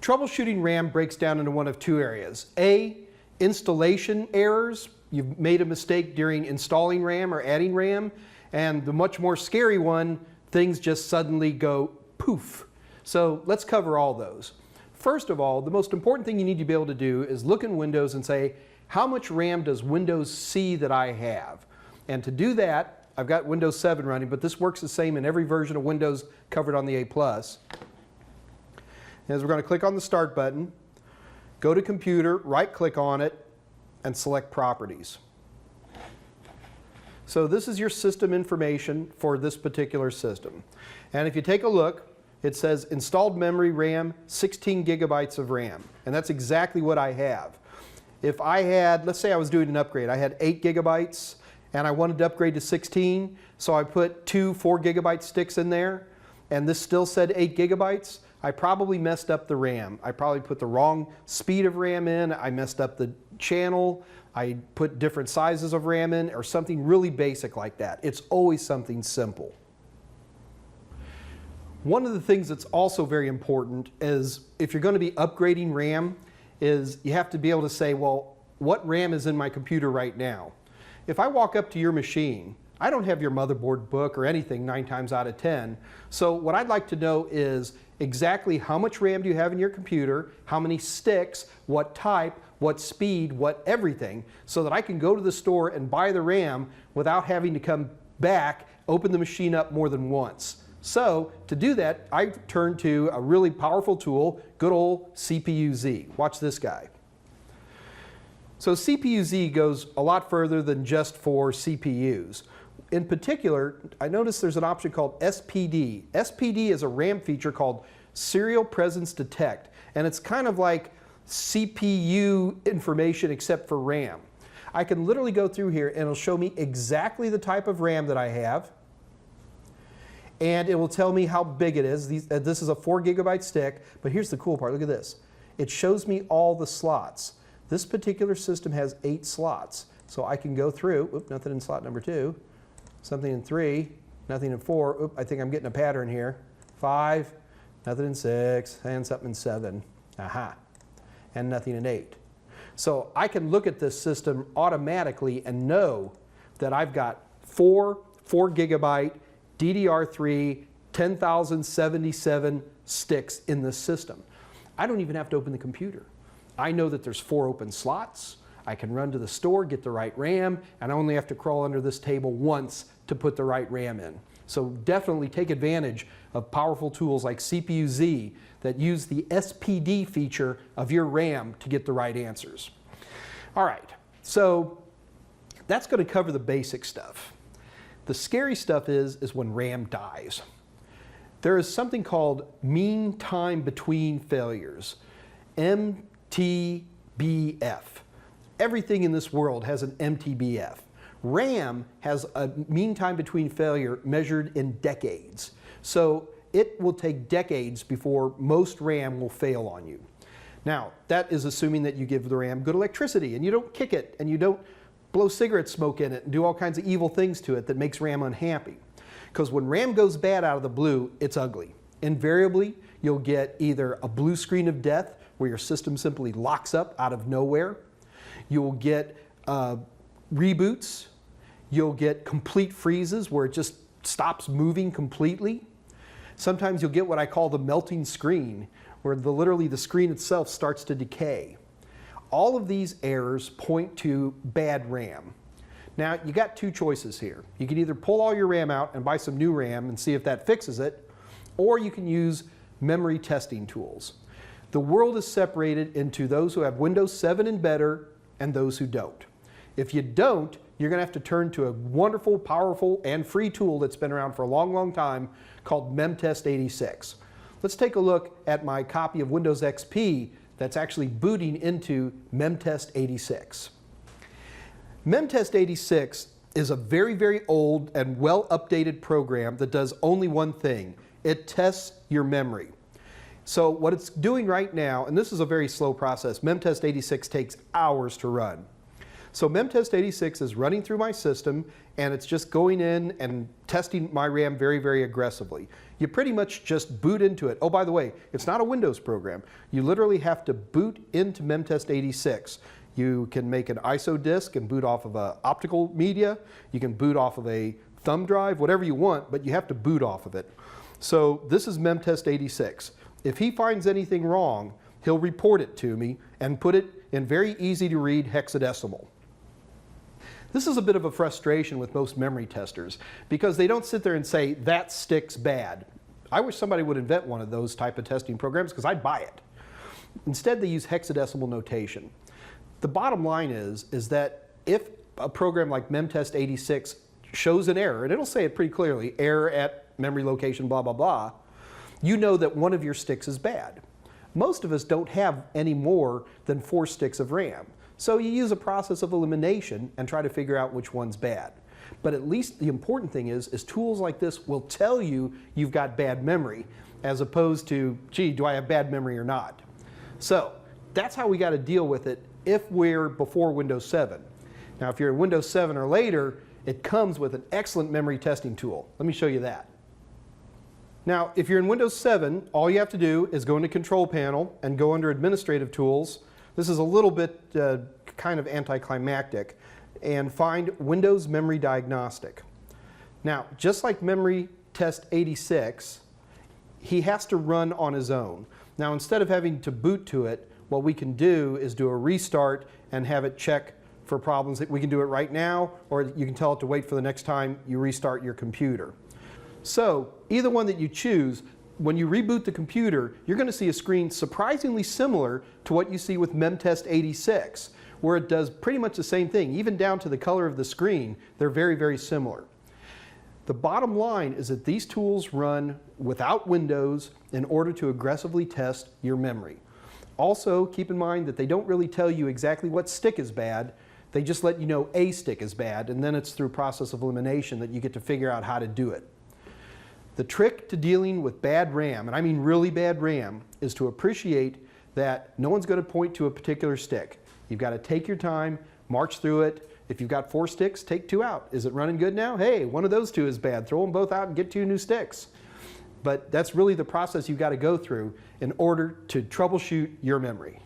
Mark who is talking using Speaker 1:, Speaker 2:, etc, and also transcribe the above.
Speaker 1: Troubleshooting RAM breaks down into one of two areas. A, installation errors. You've made a mistake during installing RAM or adding RAM. And the much more scary one, things just suddenly go poof. So let's cover all those. First of all, the most important thing you need to be able to do is look in Windows and say, how much RAM does Windows see that I have? And to do that, I've got Windows 7 running, but this works the same in every version of Windows covered on the A+. As we're going to click on the Start button, go to Computer, right-click on it, and select Properties. So this is your system information for this particular system. And if you take a look, it says installed memory RAM, 16 gigabytes of RAM. And that's exactly what I have. If I had, let's say I was doing an upgrade, I had 8 gigabytes and I wanted to upgrade to 16, so I put two 4 gigabyte sticks in there, and this still said 8 gigabytes, I probably messed up the RAM. I probably put the wrong speed of RAM in, I messed up the channel, I put different sizes of RAM in, or something really basic like that. It's always something simple. One of the things that's also very important is if you're going to be upgrading RAM, is you have to be able to say, well, what RAM is in my computer right now? If I walk up to your machine, I don't have your motherboard book or anything 9 times out of 10. So what I'd like to know is exactly how much RAM do you have in your computer, how many sticks, what type, what speed, what everything, so that I can go to the store and buy the RAM without having to come back, open the machine up more than once. So to do that, I turn to a really powerful tool, good old CPU-Z. Watch this guy. So CPU-Z goes a lot further than just for CPUs. In particular, I noticed there's an option called SPD. SPD is a RAM feature called Serial Presence Detect, and it's kind of like CPU information except for RAM. I can literally go through here and it'll show me exactly the type of RAM that I have, and it will tell me how big it is. This is a 4 gigabyte stick, but here's the cool part, look at this. It shows me all the slots. This particular system has 8 slots, so I can go through, oop, nothing in slot number 2, something in 3, nothing in 4, oop, I think I'm getting a pattern here, 5, nothing in 6, and something in 7, aha, and nothing in 8. So I can look at this system automatically and know that I've got 4 gigabyte DDR3 10,077 sticks in this system. I don't even have to open the computer. I know that there's 4 open slots. I can run to the store, get the right RAM, and I only have to crawl under this table once to put the right RAM in. So definitely take advantage of powerful tools like CPU-Z that use the SPD feature of your RAM to get the right answers. All right, so that's going to cover the basic stuff. The scary stuff is when RAM dies. There is something called mean time between failures, MTBF. Everything in this world has an MTBF. RAM has a mean time between failure measured in decades. So it will take decades before most RAM will fail on you. Now, that is assuming that you give the RAM good electricity and you don't kick it and you don't blow cigarette smoke in it and do all kinds of evil things to it that makes RAM unhappy. Because when RAM goes bad out of the blue, it's ugly. Invariably, you'll get either a blue screen of death where your system simply locks up out of nowhere. You'll get reboots. You'll get complete freezes where it just stops moving completely. Sometimes you'll get what I call the melting screen, where literally the screen itself starts to decay. All of these errors point to bad RAM. Now, you got 2 choices here. You can either pull all your RAM out and buy some new RAM and see if that fixes it, or you can use memory testing tools. The world is separated into those who have Windows 7 and better and those who don't. If you don't, you're going to have to turn to a wonderful, powerful, and free tool that's been around for a long, long time called Memtest 86. Let's take a look at my copy of Windows XP that's actually booting into Memtest 86. Memtest 86 is a very, very old and well-updated program that does only one thing. It tests your memory. So what it's doing right now, and this is a very slow process, Memtest 86 takes hours to run. So memtest86 is running through my system, and it's just going in and testing my RAM very, very aggressively. You pretty much just boot into it. Oh, by the way, it's not a Windows program. You literally have to boot into memtest86. You can make an ISO disk and boot off of an optical media. You can boot off of a thumb drive, whatever you want, but you have to boot off of it. So this is memtest86. If he finds anything wrong, he'll report it to me and put it in very easy to read hexadecimal. This is a bit of a frustration with most memory testers because they don't sit there and say, that stick's bad. I wish somebody would invent one of those type of testing programs because I'd buy it. Instead, they use hexadecimal notation. The bottom line is that if a program like memtest86 shows an error, and it'll say it pretty clearly, error at memory location, blah, blah, blah, you know that one of your sticks is bad. Most of us don't have any more than 4 sticks of RAM. So you use a process of elimination and try to figure out which one's bad. But at least the important thing is tools like this will tell you you've got bad memory, as opposed to, gee, do I have bad memory or not? So that's how we got to deal with it if we're before Windows 7. Now, if you're in Windows 7 or later, it comes with an excellent memory testing tool. Let me show you that. Now, if you're in Windows 7, all you have to do is go into Control Panel and go under Administrative Tools. This is a little bit kind of anticlimactic, and find Windows Memory Diagnostic. Now, just like Memory Test 86, he has to run on his own. Now, instead of having to boot to it, what we can do is do a restart and have it check for problems. We can do it right now, or you can tell it to wait for the next time you restart your computer. So, either one that you choose, when you reboot the computer, you're going to see a screen surprisingly similar to what you see with memtest 86, where it does pretty much the same thing. Even down to the color of the screen, they're very, very similar. The bottom line is that these tools run without Windows in order to aggressively test your memory. Also, keep in mind that they don't really tell you exactly what stick is bad. They just let you know a stick is bad, and then it's through process of elimination that you get to figure out how to do it. The trick to dealing with bad RAM, and I mean really bad RAM, is to appreciate that no one's going to point to a particular stick. You've got to take your time, march through it. If you've got 4 sticks, take 2 out. Is it running good now? Hey, one of those 2 is bad. Throw them both out and get 2 new sticks. But that's really the process you've got to go through in order to troubleshoot your memory.